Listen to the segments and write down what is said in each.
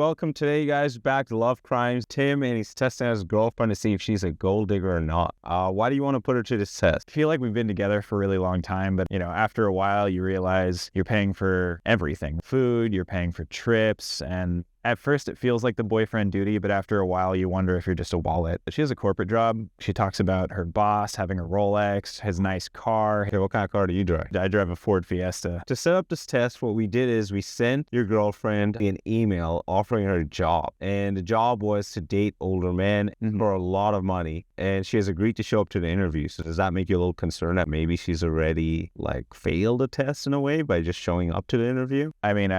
welcome today, guys, back to Love Crimes. Tim, and he's testing out his girlfriend to see if she's a gold digger or not. Why do you want to put her to this test? I feel like we've been together for a really long time, but, after a while, you realize you're paying for everything. Food, you're paying for trips, and at first, it feels like the boyfriend duty, but after a while, you wonder if you're just a wallet. She has a corporate job. She talks about her boss having a Rolex, his nice car. Hey, what kind of car do you drive? I drive a Ford Fiesta. To set up this test, what we did is we sent your girlfriend an email offering her a job. And the job was to date older men for a lot of money. And she has agreed to show up to the interview. So does that make you a little concerned that maybe she's already, failed a test in a way by just showing up to the interview? I mean,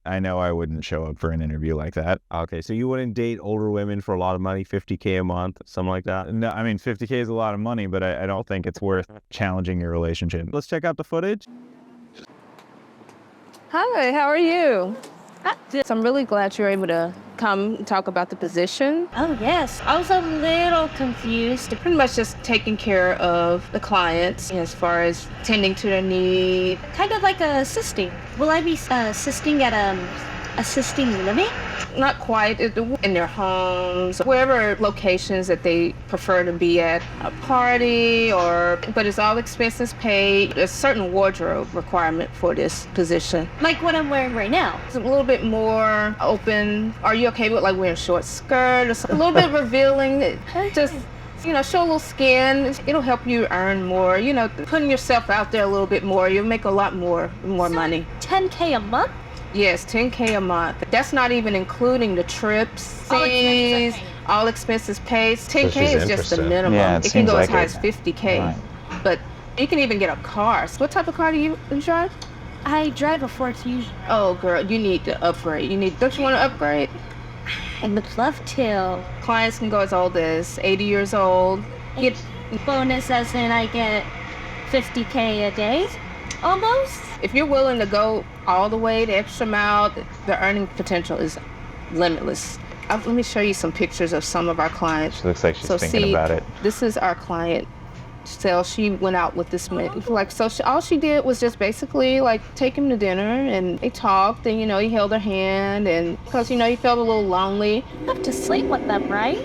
I know I wouldn't show up for an interview like that. Okay, so you wouldn't date older women for a lot of money, $50K a month, something like that? No, I mean, $50K is a lot of money, but I don't think it's worth challenging your relationship. Let's check out the footage. Hi, how are you? So I'm really glad you're able to come and talk about the position. Oh, yes. I was a little confused. Pretty much just taking care of the clients as far as tending to their needs. Kind of like assisting. Will I be assisting at assisting living? Not quite in their homes, wherever locations that they prefer to be at, a party but it's all expenses paid. There's a certain wardrobe requirement for this position. Like what I'm wearing right now. It's a little bit more open. Are you okay with wearing a short skirt or something? A little bit revealing, just show a little skin. It'll help you earn more. Putting yourself out there a little bit more, you'll make a lot more money. $10K a month? Yes, $10K a month. That's not even including the trips, all expenses paid. $10K is just the minimum. Yeah, it can go like as high as $50K. Right. But you can even get a car. So what type of car do you drive? I drive a Ford Fusion. Oh, girl, you need to upgrade. Don't you want to upgrade? I would love to. Clients can go as old as 80 years old. Get bonus as in I get $50K a day, almost. If you're willing to go all the way, the extra mile, the earning potential is limitless. Let me show you some pictures of some of our clients. She looks like she's thinking about it. This is our client. So she went out with this man. All she did was just basically take him to dinner, and they talked, and he held her hand, and because he felt a little lonely. You have to sleep with them, right?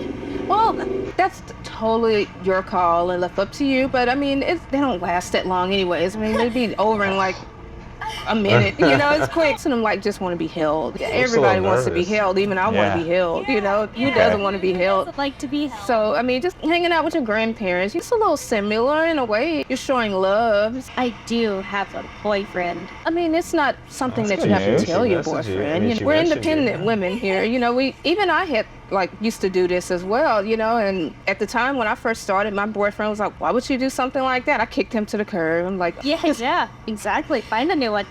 Well, that's totally your call and left up to you. But I mean, they don't last that long, anyways. I mean, they'd be over in a minute, it's quick. Some of them just want to be held. Everybody wants to be held, even I want to be held, Who doesn't want to be held? I'd like to be held. So, I mean, just hanging out with your grandparents, it's a little similar in a way. You're showing love. I do have a boyfriend. I mean, it's not something that you have to tell your boyfriend. We're independent women here, I had used to do this as well, and at the time when I first started, my boyfriend was like, why would you do something like that? I kicked him to the curb. I'm like, yeah, exactly. Find a new one.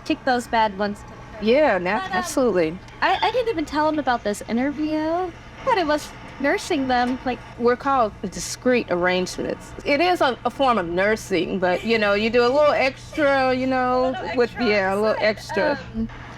Kick those bad ones. Yeah, absolutely. I didn't even tell him about this interview, but it was nursing them. We're called discrete arrangements. It is a form of nursing, but you do a little extra, a little extra.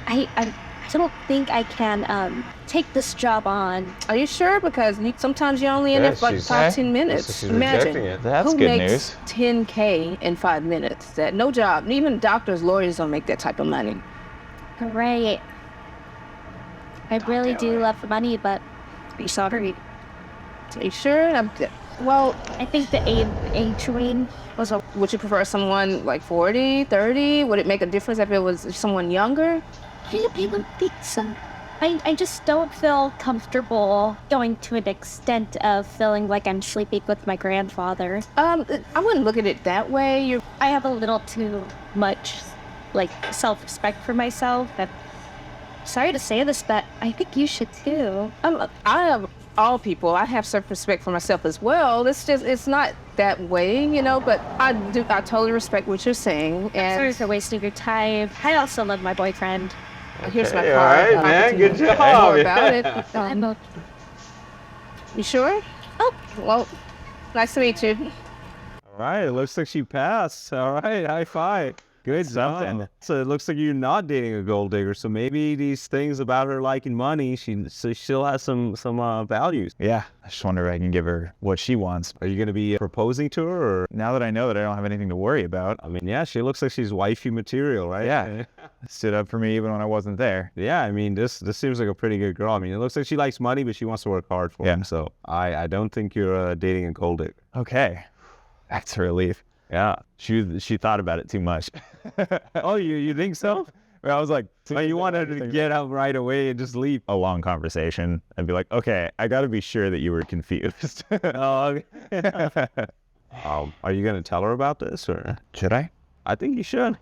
I don't think I can take this job on. Are you sure? Because sometimes you're only in there for 5-10 minutes. Imagine that's who good makes news. $10K in 5 minutes. That no job. Even doctors, lawyers don't make that type of money. Great. I really do love money, but I'm sorry. Are you sure? Well, I think the age range was a... Would you prefer someone 40, 30? Would it make a difference if it was someone younger? I don't think so. I just don't feel comfortable going to an extent of feeling like I'm sleeping with my grandfather. I wouldn't look at it that way. I have a little too much, self-respect for myself. I'm sorry to say this, but I think you should too. I have all people. I have self-respect for myself as well. It's not that way, but I totally respect what you're saying. And sorry for wasting your time. I also love my boyfriend. Here's my card. All right, man. Good job. More about it. You sure? Oh. Well, nice to meet you. All right, it looks like she passed. All right, high five. Good Something. job. So it looks like you're not dating a gold digger. So maybe these things about her liking money, she still has some values. Yeah, I just wonder if I can give her what she wants. Are you going to be proposing to her? Or Now that I know that I don't have anything to worry about, I mean, yeah, she looks like she's wifey material, right? yeah, stood up for me even when I wasn't there. Yeah, I mean, this seems like a pretty good girl. I mean, it looks like she likes money, but she wants to work hard for Yeah. him. So I don't think you're dating a gold digger. Okay, that's a relief. Yeah. She thought about it too much. Oh, you think so? I was like, Oh, you want her to get up right away and just leave? a long conversation and be like, okay, I got to be sure that you were confused. Oh, okay. Are you going to tell her about this, or? Should I? I think you should.